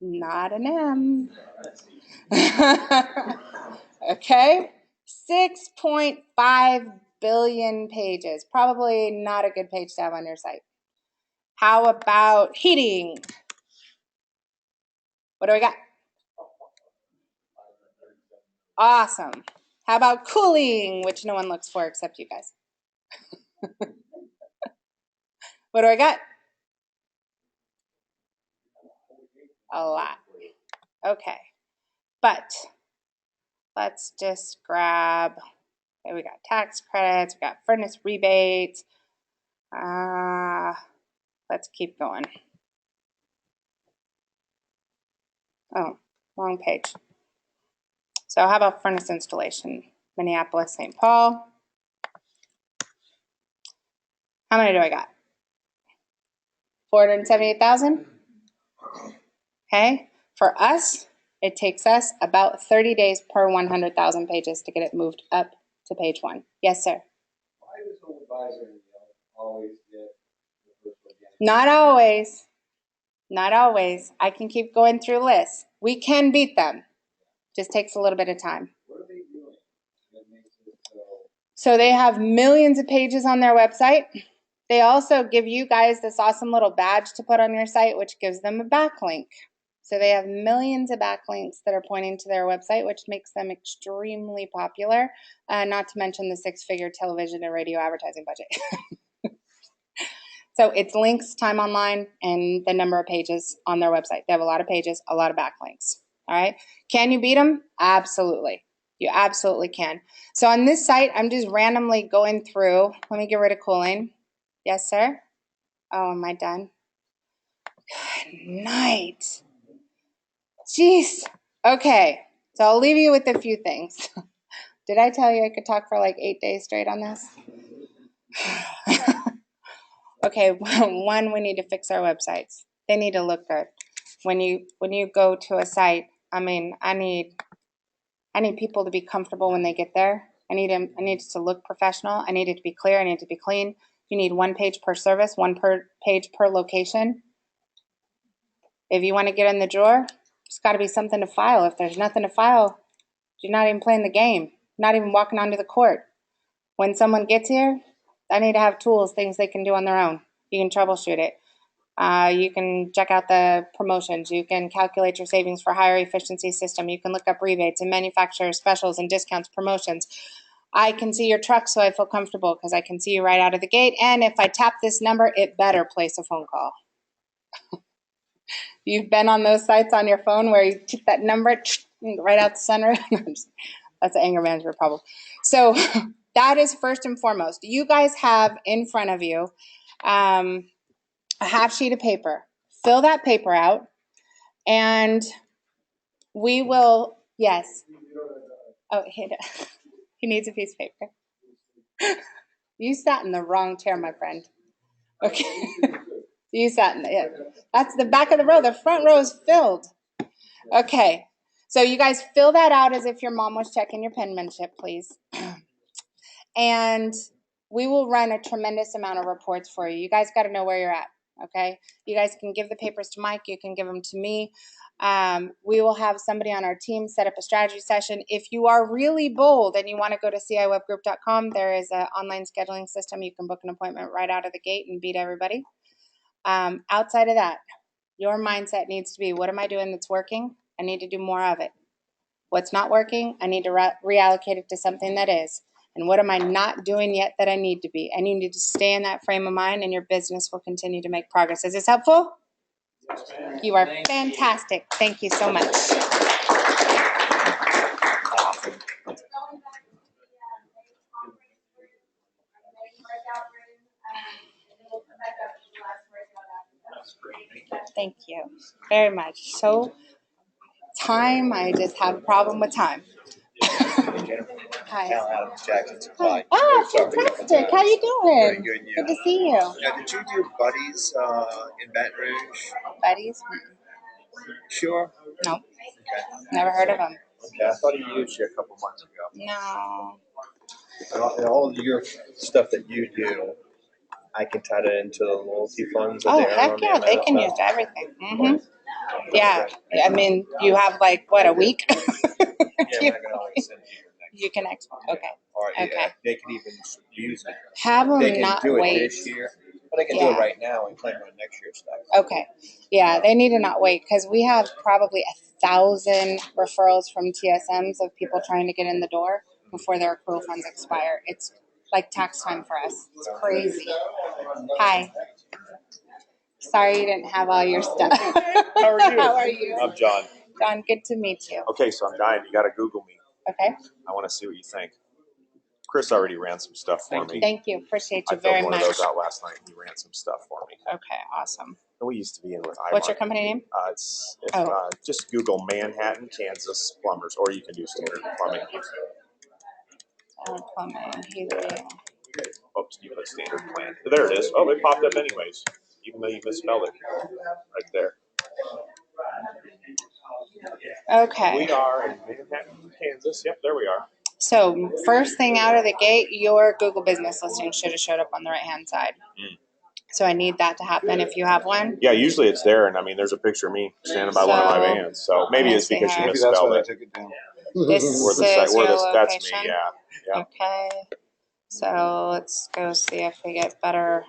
Not an M. Okay, 6.5 billion pages. Probably not a good page to have on your site. How about heating? What do we got? Awesome. How about cooling, which no one looks for except you guys? What do I got? A lot. Okay. But let's just grab, okay, we got tax credits, we got furnace rebates. Let's keep going. Oh, wrong page. So how about furnace installation? Minneapolis, St. Paul. How many do I got? 478,000? Okay. For us, it takes us about 30 days per 100,000 pages to get it moved up to page 1. Yes, sir. Why does home advisor always get the first one? Not always. Not always. I can keep going through lists. We can beat them. Just takes a little bit of time. What are they doing that makes it so? So they have millions of pages on their website. They also give you guys this awesome little badge to put on your site, which gives them a backlink. So they have millions of backlinks that are pointing to their website, which makes them extremely popular, not to mention the 6-figure television and radio advertising budget. So it's links, time online, and the number of pages on their website. They have a lot of pages, a lot of backlinks. All right. Can you beat them? Absolutely. You absolutely can. So on this site, I'm just randomly going through. Let me get rid of cooling. Yes, sir? Oh, am I done? Good night. Jeez. Okay. So I'll leave you with a few things. Did I tell you I could talk for like 8 days straight on this? Okay, one, we need to fix our websites. They need to look good. When you go to a site, I mean, I need people to be comfortable when they get there. I need it to look professional. I need it to be clear. I need it to be clean. You need 1 page per service, 1 page per location. If you want to get in the drawer, it's got to be something to file. If there's nothing to file, you're not even playing the game. Not even walking onto the court. When someone gets here, I need to have tools, things they can do on their own. You can troubleshoot it. You can check out the promotions. You can calculate your savings for higher efficiency system. You can look up rebates and manufacturer specials and discounts, promotions. I can see your truck, so I feel comfortable because I can see you right out of the gate. And if I tap this number, it better place a phone call. You've been on those sites on your phone where you keep that number right out the center. That's an anger management problem. So that is first and foremost. You guys have in front of you a half sheet of paper. Fill that paper out, and we will, yes. Oh, he needs a piece of paper. You sat in the wrong chair, my friend. Okay. You sat in yeah. That's the back of the row. The front row is filled. Okay. So you guys fill that out as if your mom was checking your penmanship, please. And we will run a tremendous amount of reports for you. You guys got to know where you're at, okay? You guys can give the papers to Mike. You can give them to me. We will have somebody on our team set up a strategy session. If you are really bold and you want to go to ciwebgroup.com, there is an online scheduling system. You can book an appointment right out of the gate and beat everybody. Outside of that, your mindset needs to be, what am I doing that's working? I need to do more of it. What's not working? I need to reallocate it to something that is. And what am I not doing yet that I need to be? And you need to stay in that frame of mind, and your business will continue to make progress. Is this helpful? Yes, you are fantastic. Thank you so much. Going back to the conference room, main breakout room, and then we'll come back up to the last breakout after that. Thank you very much. So, time, I just have a problem with time. Hi. Jackson Supply. Oh, fantastic. How you doing? Very good, yeah. Good to see you. Now, did you do Buddies in Baton Rouge? Buddies? Sure. No, Okay. never heard of them. Okay, I thought he used you a couple months ago. No. And all of your stuff that you do, I can tie that into the loyalty funds. That Oh, they earn heck on the yeah, they Amana can stuff. use everything. Mm-hmm. Yeah, I mean, you have like, what, a week? Yeah, but I can always send you the next. You can export. Okay. Or Okay. they can even use it. Have them They can not do it wait. this year. But I can do Yeah. it right now and claim on next year's stuff. Okay. Yeah, they need to not wait because we have probably 1,000 referrals from TSMs of people trying to get in the door before their accrual funds expire. It's like tax time for us. It's crazy. Hi. Sorry you didn't have all your stuff. How are you? How are you? I'm John. John, good to meet you. Okay, so I'm dying. You got to Google me. Okay. I want to see what you think. Chris already ran some stuff for me. Thank you. Appreciate I you filled very one much. of those out last night. He ran some stuff for me. Okay, awesome. And we used to be in with iMark. What's your company name? It's Oh. just Google Manhattan, Kansas plumbers, or you can do standard plumbing. Plumbing. Helium. Oops, you put standard plan. There it is. Oh, it popped up anyways, even though you misspelled it right there. Okay. We are in Manhattan, Kansas. Yep, there we are. So first thing out of the gate, your Google business listing should have showed up on the right-hand side. So I need that to happen if you have one. Yeah, usually it's there, and I mean, there's a picture of me standing by one of my vans. So maybe it's because you Maybe that's misspelled why I it. took it down. This is your That's me. location. Yeah. Okay. So let's go see if we get better.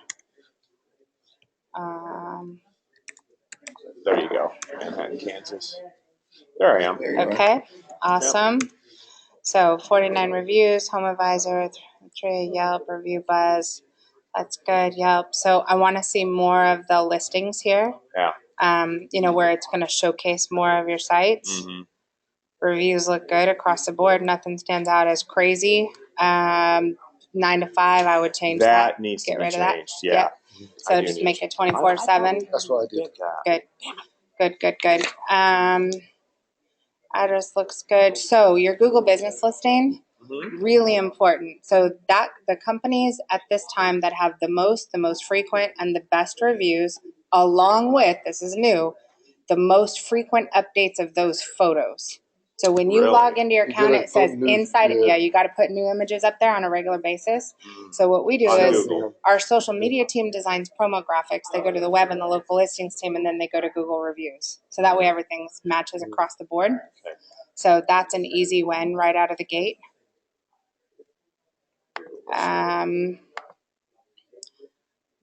There you go, Manhattan, Kansas. There I am. Okay. Awesome. So 49 reviews, HomeAdvisor, 3 Yelp, Review Buzz. That's good. Yelp. So I want to see more of the listings here. Yeah. Where it's going to showcase more of your sites. Mm-hmm. Reviews look good across the board. Nothing stands out as crazy. 9 to 5, I would change that. That needs to Get be rid of that. changed. Yeah. Yep. So just make it 24/7. That's what I did. Good. Address looks good. So your Google business listing, really important. So that the companies at this time that have the most frequent and the best reviews, along with, this is new, the most frequent updates of those photos. So when you Really? log into your You account, gotta it says put new- inside, yeah. you got to put new images up there on a regular basis. Mm. So what we do On is Google. our social media team designs promo graphics. They go to the web and the local listings team, and then they go to Google reviews. So that way everything matches across the board. Okay. So that's an easy win right out of the gate.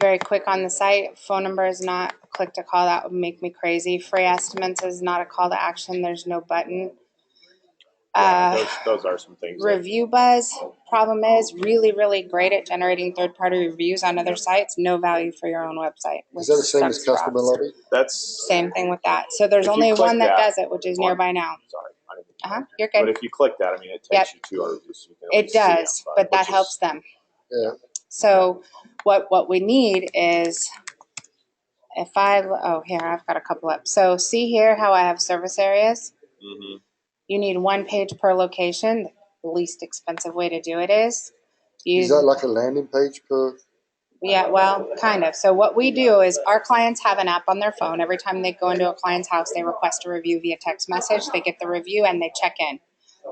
Very quick on the site. Phone number is not a click to call. That would make me crazy. Free estimates is not a call to action. There's no button. Those are some things. Review Buzz, problem is really, really great at generating third-party reviews on other sites. No value for your own website. Is that the same as sucks customer rocks. lobby? That's Same thing with that. So there's If you only click one that that does it, which is on- nearby now. sorry. I didn't You're But good. if you click that, I mean, it takes you to our reviews. So you can It always see does, them, but that which is- helps them. Yeah. So what we need is here, I've got a couple up. So see here how I have service areas? Mhm. You need 1 page per location. The least expensive way to do it is Is that like a landing page per? Yeah, well, kind of. So what we do is our clients have an app on their phone. Every time they go into a client's house, they request a review via text message. They get the review and they check in.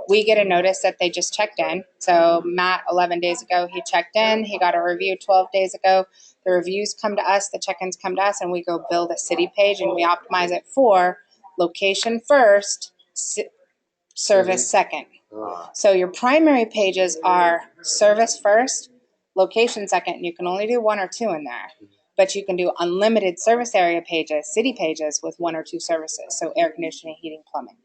We get a notice that they just checked in. So Matt, 11 days ago, he checked in. He got a review 12 days ago. The reviews come to us, the check-ins come to us, and we go build a city page and we optimize it for location first, service second. So your primary pages are service first, location second, and you can only do 1 or 2 in there. But you can do unlimited service area pages, city pages with 1 or 2 services. So air conditioning, heating, plumbing.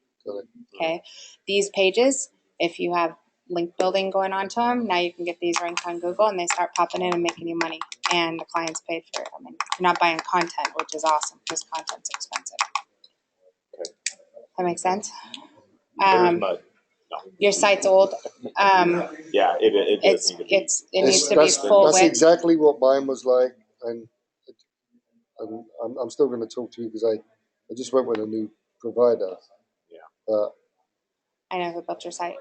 Okay. These pages, if you have link building going on to them, now you can get these ranked on Google and they start popping in and making you money. And the clients paid for it. I mean, you're not buying content, which is awesome because content's expensive. Okay. That makes sense? There's mud. No. Your site's old. Yeah, it does need to be. It needs to be full That's width. exactly what mine was like, and I'm still going to talk to you because I just went with a new provider. Yeah. I know who built your site.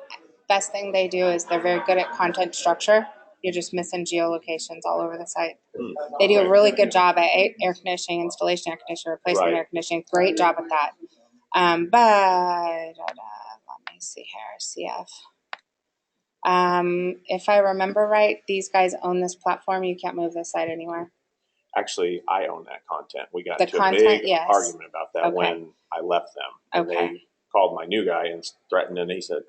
Best thing they do is they're very good at content structure. You're just missing geolocations all over the site. They do a really good job at air conditioning, installation, air conditioning, replacement air conditioning. Great job at that. Let me see here, CF. If I remember right, these guys own this platform. You can't move this site anywhere. Actually, I own that content. We got The into a content, big yes. argument about that Okay. when I left them. And Okay. called my new guy and threatened, and he said,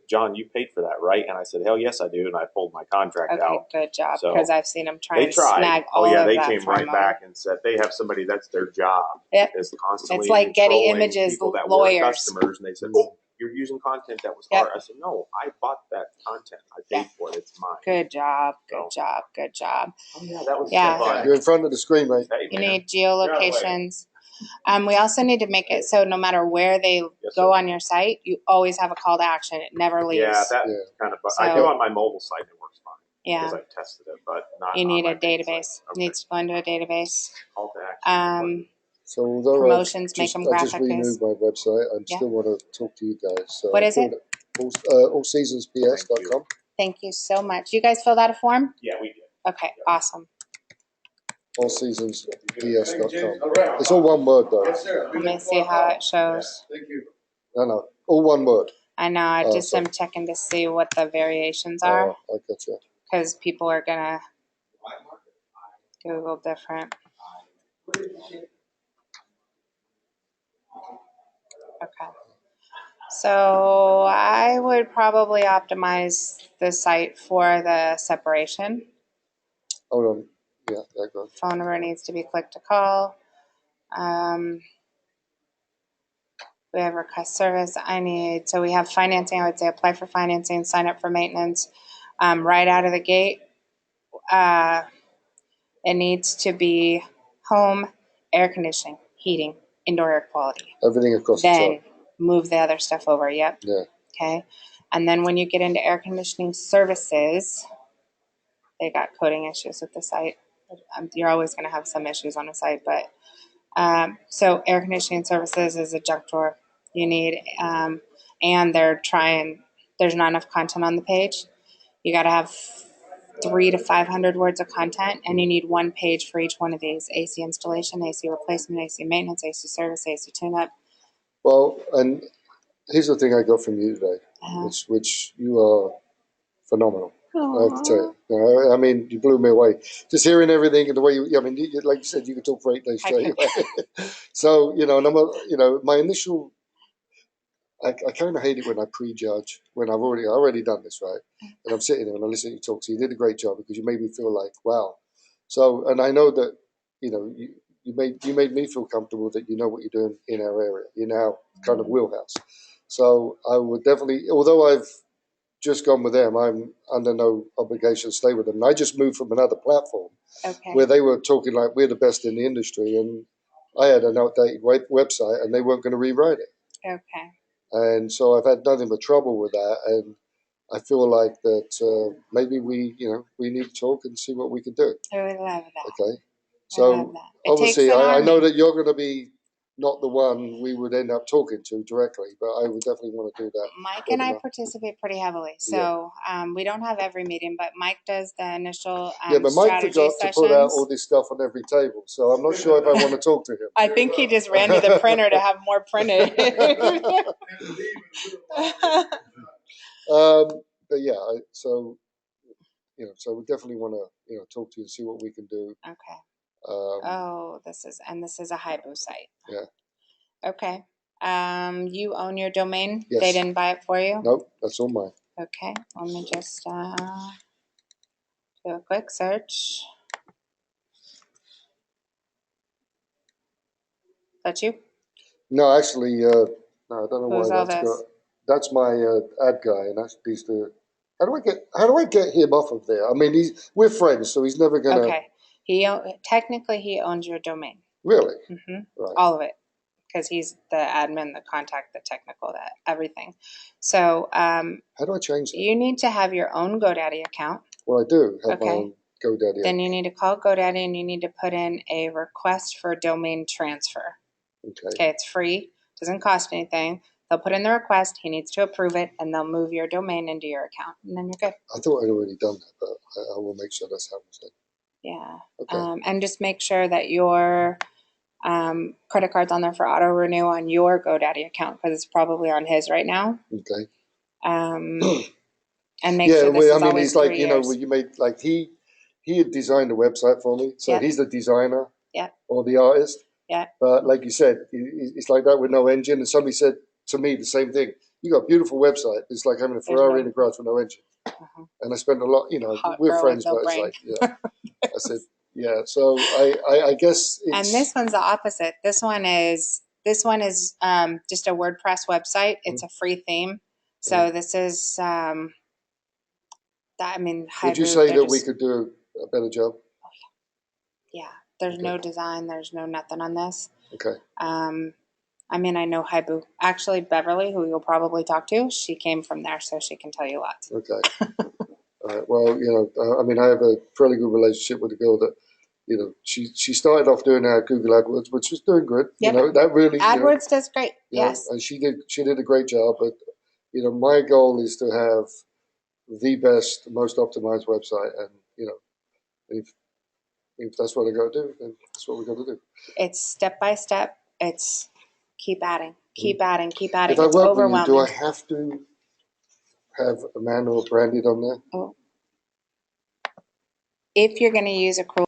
John, you paid for that, right? And I said, hell yes, I do. And I pulled my contract Okay, out. good job, So, because I've seen them try They and tried. snag all Oh yeah, of they that came from right 'em. back and said they have somebody that's their job. Yep. Is constantly It's like Getty controlling Images people that lawyers. were customers, and they said, "Oh, you're using content that was Yep. hard." I said, "No, I bought that content. I paid for it. It's mine." Good job, good So- job, good job. Oh yeah, that was Yeah. fun. You're in front of the screen, mate. Hey, You man. need geolocations. We also need to make it so no matter where they Yes, go sir. on your site, you always have a call to action. It never leaves. Yeah, that Yeah. kind of. I do So- on my mobile site. It works fine. Yeah. Because I tested it, but not. You on need my a main database. site. It Okay. needs to go into a database. Call to action. So although Promotions, make them I just graphic. renewed my website, I Yeah. still want to talk to you guys. So What I is it? allseasonsps.com. Thank you so much. You guys filled out a form? Yeah, we did. Okay, awesome. allseasonsps.com. It's all one word though. Let me see how it shows. Thank you. No, all one word. I know, I Oh, just sorry. am checking to see what the variations are, I gotcha. because people are gonna Google different. Okay. So I would probably optimize the site for the separation. Hold on. Yeah, go on. Phone number needs to be click to call. We have request service. So we have financing. I would say apply for financing, sign up for maintenance. Right out of the gate, it needs to be home, air conditioning, heating, indoor air quality. Everything across the Then top. move the other stuff over. Yep. Yeah. Okay. And then when you get into air conditioning services, they got coding issues with the site. You're always going to have some issues on a site, but so air conditioning services is a junk drawer. You need, and there's not enough content on the page. You got to have 300 to 500 words of content, and you need one page for each one of these: AC installation, AC replacement, AC maintenance, AC service, AC tune-up. Well, and here's the thing I got from you today, Uh-huh. which you are phenomenal. I have to tell you. You know, I mean, you blew me away. Just hearing everything and the way I mean, like you said, you could talk for 8 days I straight. So, and my initial, I kind of hate it when I prejudge, when I've already done this, right? And I'm sitting there and I listen to you talk. So you did a great job because you made me feel like, wow. So, and I know that, you made me feel comfortable that you know what you're doing in our area, in our kind of wheelhouse. So I would definitely, although I've just gone with them, I'm under no obligation to stay with them. And I just moved from another platform Okay. where they were talking like we're the best in the industry, and I had an outdated website and they weren't going to rewrite it. Okay. And so I've had nothing but trouble with that, and I feel like that maybe we need to talk and see what we can do. I would love that. Okay, I so love that. It obviously takes an I know army. that you're going to be not the one we would end up talking to directly, but I would definitely want to do that. Mike and I participate pretty heavily. So we don't have every meeting, but Mike does the initial Yeah, but Mike strategy forgot sessions. to put out all this stuff on every table, so I'm not sure if I want to talk to him. I think he just ran to the printer to have more printed. But yeah, so we definitely want to talk to you and see what we can do. Okay. Um, this is a Haibu site. Yeah. Okay. You own your domain? Yes. They didn't buy it for you? Nope, that's all mine. Okay. Let me just do a quick search. That's you? No, actually, no, I don't know Who's why all that's this? got. That's my ad guy, and that's these two. How do I get him off of there? I mean, we're friends, so he's never gonna. Okay. Technically he owns your domain. Really? Mm-hmm. Right. All of it. Because he's the admin, the contact, the technical, that everything. So How do I change that? you need to have your own GoDaddy account. Well, I do have my Okay. own GoDaddy. Then you need to call GoDaddy and you need to put in a request for domain transfer. Okay, it's free, doesn't cost anything. They'll put in the request, he needs to approve it, and they'll move your domain into your account, and then you're good. I thought I'd already done that, but I will make sure that's happens then. Yeah. Okay. And just make sure that your credit card's on there for auto renew on your GoDaddy account, because it's probably on his right now. Okay. And make sure this is always it's like 3 years. when you made like he had designed the website for me, so Yep. he's the designer, Yep. or the artist. Yeah. But like you said, it's like that with no engine. And somebody said to me the same thing. You got a beautiful website. It's like having a Ferrari in a garage with no engine. And I spend a lot, Hot we're girl friends, with no but it's brain. like, yeah. I said, yeah. So I guess it's. And this one's the opposite. This one is just a WordPress website. It's a free theme. So this is that. I mean, Would you Hybrid, say they're that we just- could do a better job? Yeah, there's Okay. no design. There's no nothing on this. Okay. I mean, I know Haibu. Actually, Beverly, who you'll probably talk to, she came from there, so she can tell you lots. Okay. All right. Well, I mean, I have a fairly good relationship with a girl that, she started off doing our Google AdWords, which was doing good. Yep. That really. AdWords does great. Yes. And she did a great job. But, my goal is to have the best, most optimized website. And, if that's what I got to do, then that's what we got to do. It's step by step. It's keep adding, keep adding, keep adding. If I It's work with you, overwhelming. do I have to have Amana branded on there? If you're going to use a cruel